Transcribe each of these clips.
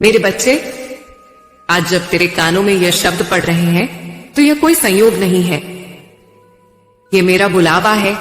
मेरे बच्चे, आज जब तेरे कानों में यह शब्द पड़ रहे हैं तो यह कोई संयोग नहीं है। यह मेरा बुलावा है,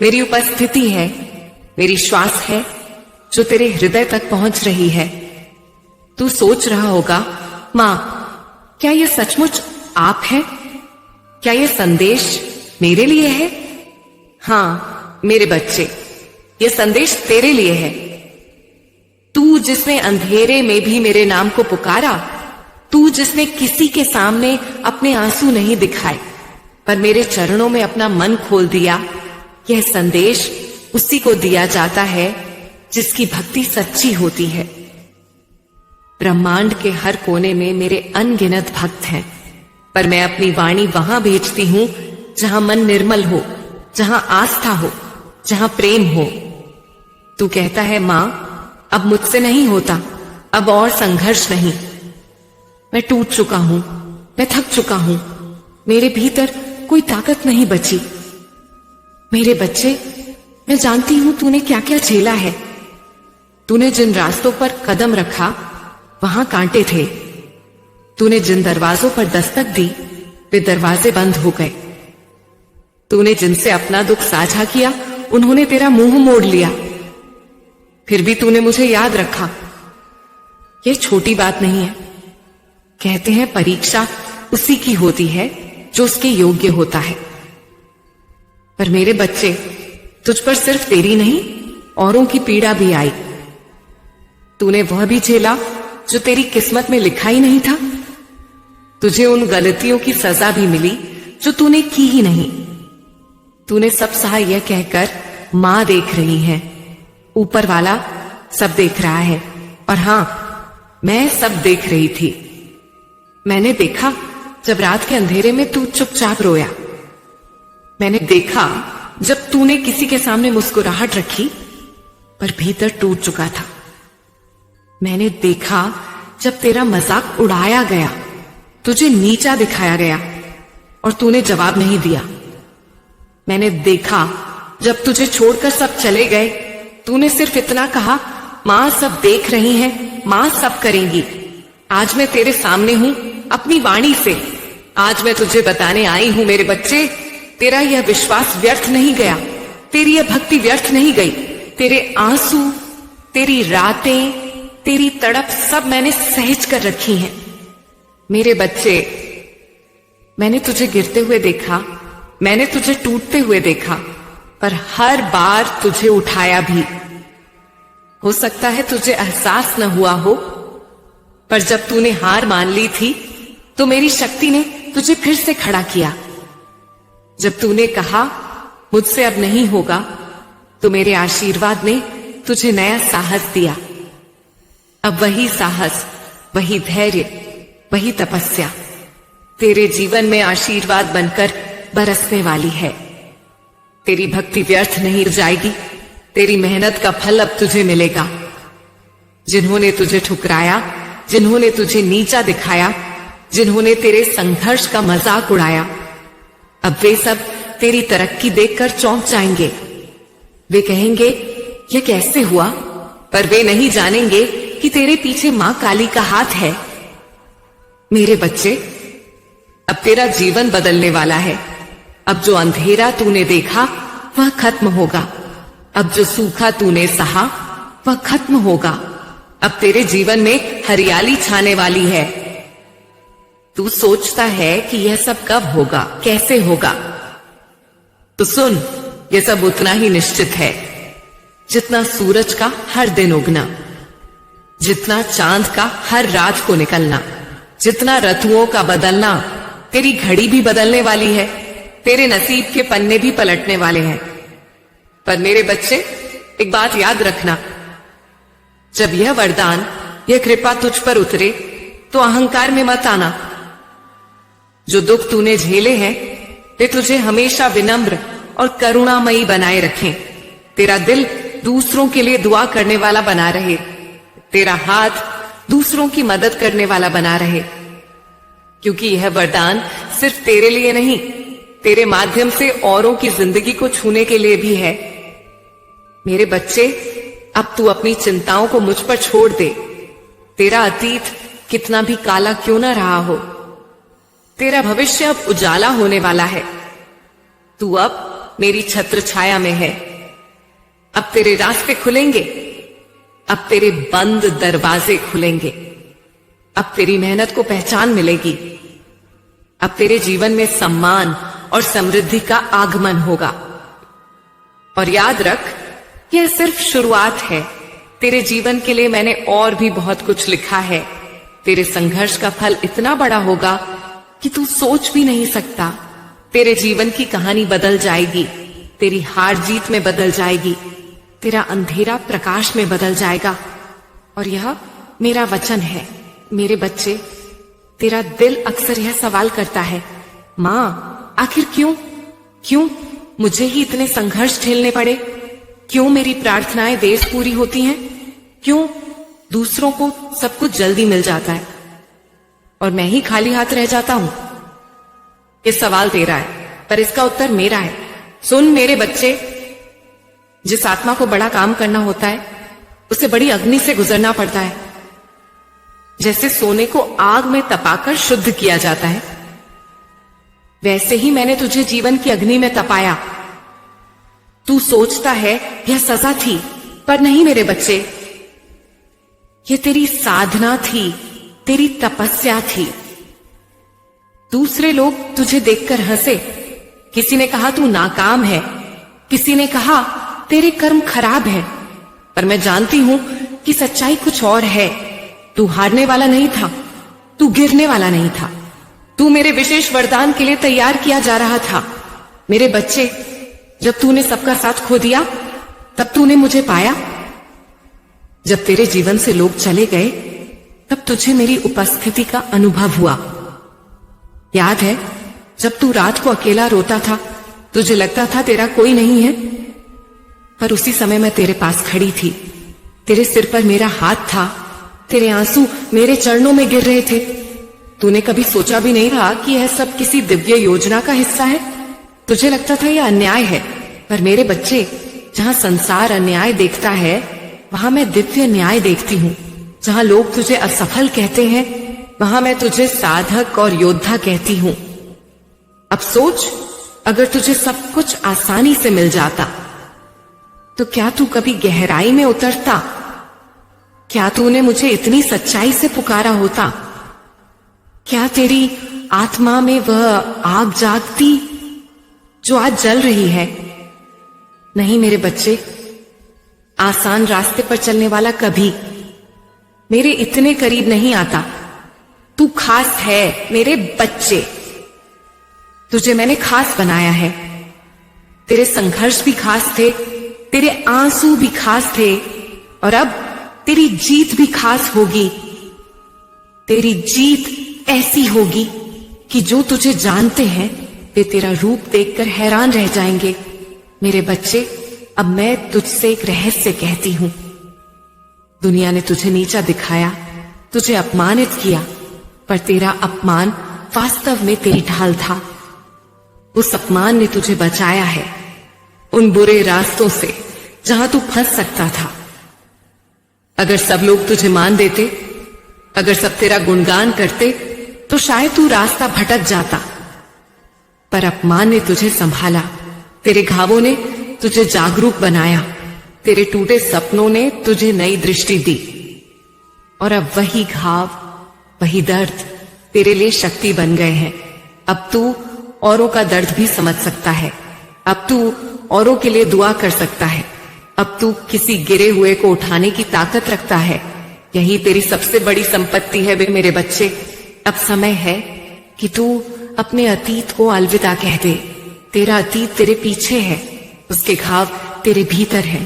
मेरी उपस्थिति है, मेरी श्वास है जो तेरे हृदय तक पहुंच रही है। तू सोच रहा होगा, मां, क्या यह सचमुच आप है? क्या यह संदेश मेरे लिए है? हां मेरे बच्चे, यह संदेश तेरे लिए है। तू जिसने अंधेरे में भी मेरे नाम को पुकारा, तू जिसने किसी के सामने अपने आंसू नहीं दिखाए पर मेरे चरणों में अपना मन खोल दिया, यह संदेश उसी को दिया जाता है जिसकी भक्ति सच्ची होती है। ब्रह्मांड के हर कोने में मेरे अनगिनत भक्त हैं, पर मैं अपनी वाणी वहां भेजती हूं जहां मन निर्मल हो, जहां आस्था हो, जहां प्रेम हो। तू कहता है, मां, अब मुझसे नहीं होता, अब और संघर्ष नहीं। मैं टूट चुका हूं, मैं थक चुका हूं, मेरे भीतर कोई ताकत नहीं बची। मेरे बच्चे, मैं जानती हूं तूने क्या क्या झेला है। तूने जिन रास्तों पर कदम रखा वहां कांटे थे। तूने जिन दरवाजों पर दस्तक दी वे दरवाजे बंद हो गए। तूने जिनसे अपना दुख साझा किया उन्होंने तेरा मुंह मोड़ लिया। फिर भी तूने मुझे याद रखा। यह छोटी बात नहीं है। कहते हैं परीक्षा उसी की होती है जो उसके योग्य होता है। पर मेरे बच्चे, तुझ पर सिर्फ तेरी नहीं औरों की पीड़ा भी आई। तूने वह भी झेला जो तेरी किस्मत में लिखा ही नहीं था। तुझे उन गलतियों की सजा भी मिली जो तूने की ही नहीं। तूने सब सहा यह कहकर मां देख रही है, ऊपर वाला सब देख रहा है। और हां, मैं सब देख रही थी। मैंने देखा जब रात के अंधेरे में तू चुपचाप रोया। मैंने देखा जब तूने किसी के सामने मुस्कुराहट रखी पर भीतर टूट चुका था। मैंने देखा जब तेरा मजाक उड़ाया गया, तुझे नीचा दिखाया गया और तूने जवाब नहीं दिया। मैंने देखा जब तुझे छोड़कर सब चले गए, तूने सिर्फ इतना कहा, मां सब देख रही हैं, मां सब करेंगी। आज मैं तेरे सामने हूं अपनी वाणी से। आज मैं तुझे बताने आई हूं मेरे बच्चे, तेरा यह विश्वास व्यर्थ नहीं गया, तेरी यह भक्ति व्यर्थ नहीं गई। तेरे आंसू, तेरी रातें, तेरी तड़प सब मैंने सहज कर रखी हैं। मेरे बच्चे, मैंने तुझे गिरते हुए देखा, मैंने तुझे टूटते हुए देखा, पर हर बार तुझे उठाया भी। हो सकता है तुझे एहसास न हुआ हो, पर जब तूने हार मान ली थी तो मेरी शक्ति ने तुझे फिर से खड़ा किया। जब तूने कहा मुझसे अब नहीं होगा, तो मेरे आशीर्वाद ने तुझे नया साहस दिया। अब वही साहस, वही धैर्य, वही तपस्या तेरे जीवन में आशीर्वाद बनकर बरसने वाली है। तेरी भक्ति व्यर्थ नहीं जाएगी, तेरी मेहनत का फल अब तुझे मिलेगा। जिन्होंने तुझे ठुकराया, जिन्होंने तुझे नीचा दिखाया, जिन्होंने तेरे संघर्ष का मजाक उड़ाया, अब वे सब तेरी तरक्की देखकर चौंक जाएंगे। वे कहेंगे, यह कैसे हुआ? पर वे नहीं जानेंगे कि तेरे पीछे मां काली का हाथ है। मेरे बच्चे, अब तेरा जीवन बदलने वाला है। अब जो अंधेरा तूने देखा वह खत्म होगा। अब जो सूखा तूने सहा वह खत्म होगा। अब तेरे जीवन में हरियाली छाने वाली है। तू सोचता है कि यह सब कब होगा, कैसे होगा? तो सुन, यह सब उतना ही निश्चित है जितना सूरज का हर दिन उगना, जितना चांद का हर रात को निकलना, जितना ऋतुओं का बदलना। तेरी घड़ी भी बदलने वाली है, तेरे नसीब के पन्ने भी पलटने वाले हैं। पर मेरे बच्चे, एक बात याद रखना, जब यह वरदान, यह कृपा तुझ पर उतरे तो अहंकार में मत आना। जो दुख तूने झेले हैं वे तुझे हमेशा विनम्र और करुणामयी बनाए रखें। तेरा दिल दूसरों के लिए दुआ करने वाला बना रहे, तेरा हाथ दूसरों की मदद करने वाला बना रहे। क्योंकि यह वरदान सिर्फ तेरे लिए नहीं, तेरे माध्यम से औरों की जिंदगी को छूने के लिए भी है। मेरे बच्चे, अब तू अपनी चिंताओं को मुझ पर छोड़ दे। तेरा अतीत कितना भी काला क्यों ना रहा हो, तेरा भविष्य अब उजाला होने वाला है। तू अब मेरी छत्र छाया में है। अब तेरे रास्ते खुलेंगे, अब तेरे बंद दरवाजे खुलेंगे, अब तेरी मेहनत को पहचान मिलेगी, अब तेरे जीवन में सम्मान और समृद्धि का आगमन होगा। और याद रख, यह सिर्फ शुरुआत है। तेरे जीवन के लिए मैंने और भी बहुत कुछ लिखा है। तेरे संघर्ष का फल इतना बड़ा होगा कि तू सोच भी नहीं सकता। तेरे जीवन की कहानी बदल जाएगी, तेरी हार जीत में बदल जाएगी, तेरा अंधेरा प्रकाश में बदल जाएगा। और यह मेरा वचन है। मेरे बच्चे, तेरा दिल अक्सर यह सवाल करता है, मां आखिर क्यों मुझे ही इतने संघर्ष झेलने पड़े? क्यों मेरी प्रार्थनाएं देर से पूरी होती हैं? क्यों दूसरों को सब कुछ जल्दी मिल जाता है और मैं ही खाली हाथ रह जाता हूं? ये सवाल तेरा है, पर इसका उत्तर मेरा है। सुन मेरे बच्चे, जिस आत्मा को बड़ा काम करना होता है, उसे बड़ी अग्नि से गुजरना पड़ता है। जैसे सोने को आग में तपाकर शुद्ध किया जाता है, वैसे ही मैंने तुझे जीवन की अग्नि में तपाया। तू सोचता है यह सजा थी, पर नहीं मेरे बच्चे, यह तेरी साधना थी, तेरी तपस्या थी। दूसरे लोग तुझे देखकर हंसे। किसी ने कहा तू नाकाम है, किसी ने कहा तेरे कर्म खराब है, पर मैं जानती हूं कि सच्चाई कुछ और है। तू हारने वाला नहीं था, तू गिरने वाला नहीं था, तू मेरे विशेष वरदान के लिए तैयार किया जा रहा था। मेरे बच्चे, जब तूने सबका साथ खो दिया, तब तूने मुझे पाया। जब तेरे जीवन से लोग चले गए, तब तुझे मेरी उपस्थिति का अनुभव हुआ। याद है, जब तू रात को अकेला रोता था, तुझे लगता था तेरा कोई नहीं है, पर उसी समय मैं तेरे पास खड़ी थी। तेरे सिर पर मेरा हाथ था, तेरे आंसू मेरे चरणों में गिर रहे थे। तूने कभी सोचा भी नहीं था कि यह सब किसी दिव्य योजना का हिस्सा है। तुझे लगता था यह अन्याय है, पर मेरे बच्चे, जहां संसार अन्याय देखता है, वहां मैं दिव्य न्याय देखती हूँ। जहां लोग तुझे असफल कहते हैं, वहां मैं तुझे साधक और योद्धा कहती हूँ। अब सोच, अगर तुझे सब कुछ आसानी से मिल जाता, तो क्या तू कभी गहराई में उतरता? क्या तूने मुझे इतनी सच्चाई से पुकारा होता? क्या तेरी आत्मा में वह आग जागती जो आज जल रही है? नहीं मेरे बच्चे, आसान रास्ते पर चलने वाला कभी मेरे इतने करीब नहीं आता। तू खास है मेरे बच्चे, तुझे मैंने खास बनाया है। तेरे संघर्ष भी खास थे, तेरे आंसू भी खास थे, और अब तेरी जीत भी खास होगी। तेरी जीत ऐसी होगी कि जो तुझे जानते हैं वे तेरा रूप देखकर हैरान रह जाएंगे। मेरे बच्चे, अब मैं तुझसे एक रहस्य कहती हूं। दुनिया ने तुझे नीचा दिखाया, तुझे अपमानित किया, पर तेरा अपमान वास्तव में तेरी ढाल था। उस अपमान ने तुझे बचाया है उन बुरे रास्तों से जहां तू फंस सकता था। अगर सब लोग तुझे मान देते, अगर सब तेरा गुणगान करते, तो शायद तू रास्ता भटक जाता। पर अपमान ने तुझे संभाला, तेरे घावों ने तुझे जागरूक बनाया, तेरे टूटे सपनों ने तुझे नई दृष्टि दी। और अब वही घाव, वही दर्द तेरे लिए शक्ति बन गए हैं। अब तू औरों का दर्द भी समझ सकता है, अब तू औरों के लिए दुआ कर सकता है, अब तू किसी गिरे हुए को उठाने की ताकत रखता है। यही तेरी सबसे बड़ी संपत्ति है वे मेरे बच्चे। अब समय है कि तू अपने अतीत को अलविदा कह दे। तेरा अतीत तेरे पीछे है, उसके घाव तेरे भीतर हैं,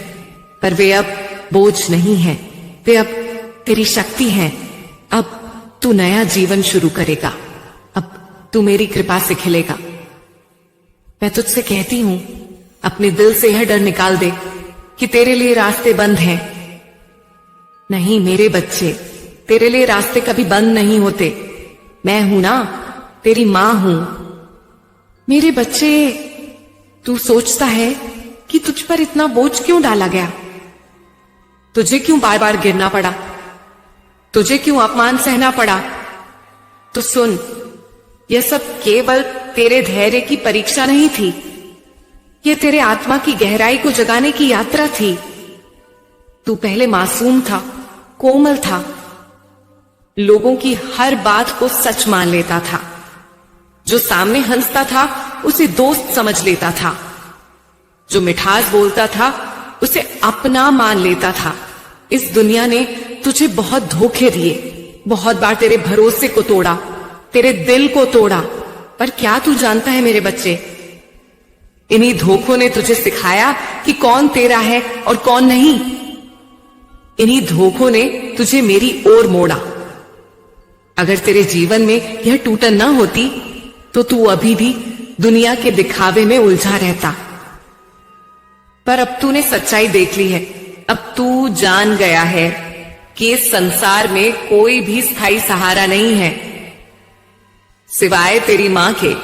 पर वे अब बोझ नहीं हैं, वे अब तेरी शक्ति हैं। अब तू नया जीवन शुरू करेगा, अब तू मेरी कृपा से खिलेगा। मैं तुझसे कहती हूं, अपने दिल से यह डर निकाल दे कि तेरे लिए रास्ते बंद हैं। नहीं मेरे बच्चे, तेरे लिए रास्ते कभी बंद नहीं होते। मैं हूं ना, तेरी मां हूं। मेरे बच्चे, तू सोचता है कि तुझ पर इतना बोझ क्यों डाला गया? तुझे क्यों बार बार गिरना पड़ा? तुझे क्यों अपमान सहना पड़ा? तो सुन, यह सब केवल तेरे धैर्य की परीक्षा नहीं थी, यह तेरे आत्मा की गहराई को जगाने की यात्रा थी। तू पहले मासूम था, कोमल था, लोगों की हर बात को सच मान लेता था, जो सामने हंसता था उसे दोस्त समझ लेता था, जो मिठास बोलता था उसे अपना मान लेता था। इस दुनिया ने तुझे बहुत धोखे दिए, बहुत बार तेरे भरोसे को तोड़ा, तेरे दिल को तोड़ा, पर क्या तू जानता है मेरे बच्चे, इन्हीं धोखों ने तुझे सिखाया कि कौन तेरा है और कौन नहीं। इन्हीं धोखों ने तुझे मेरी ओर मोड़ा। अगर तेरे जीवन में यह टूटन ना होती तो तू अभी भी दुनिया के दिखावे में उलझा रहता। पर अब तूने सच्चाई देख ली है, अब तू जान गया है कि इस संसार में कोई भी स्थायी सहारा नहीं है सिवाय तेरी मां के।